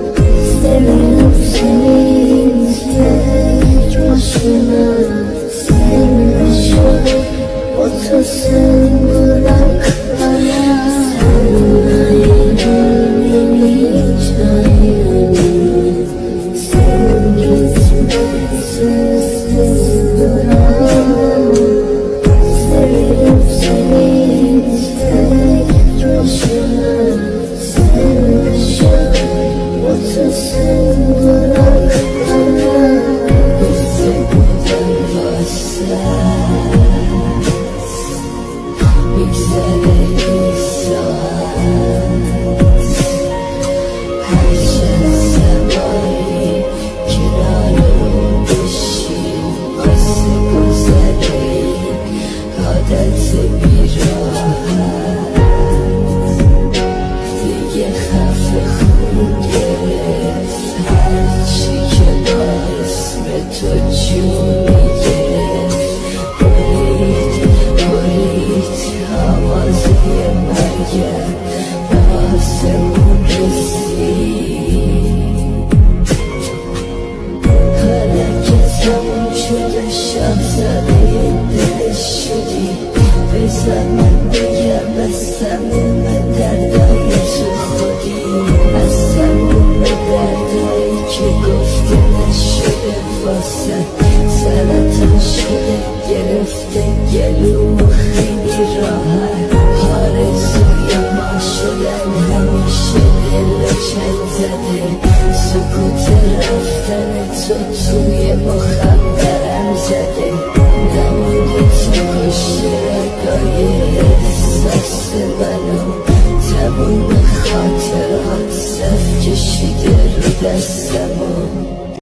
Seviyorum seni tek başına. Sevmişim otursun bırak bana. Sen hiç hayalin. Sen gitmesin bırak. Seviyorum seni tek başına. Sevmişim otursun bırak bana. Bize buradan başlar. Yükselen insan. Her şey semai kiralım beşim. Kası güzelim adeti bir rahat. Diye hafifim gerek. Her şey var ismet ucum gerek. Bolit havaz yemeyen bazen kesi. Herkes amşada şahzadeyim delişiri. Ve zaman diyemezsem me derdayı خودی هستم به دردایی که گفته نشده واسه سرطان شده گرفته گلوم خیلی راحت آرزوی ما شدن همیشه دل چند زده سکوت رفتن تو توی مخبرم زده نمونده تو پشت رگای احساس منو تموم خاطرات صف کشیده رو دستمو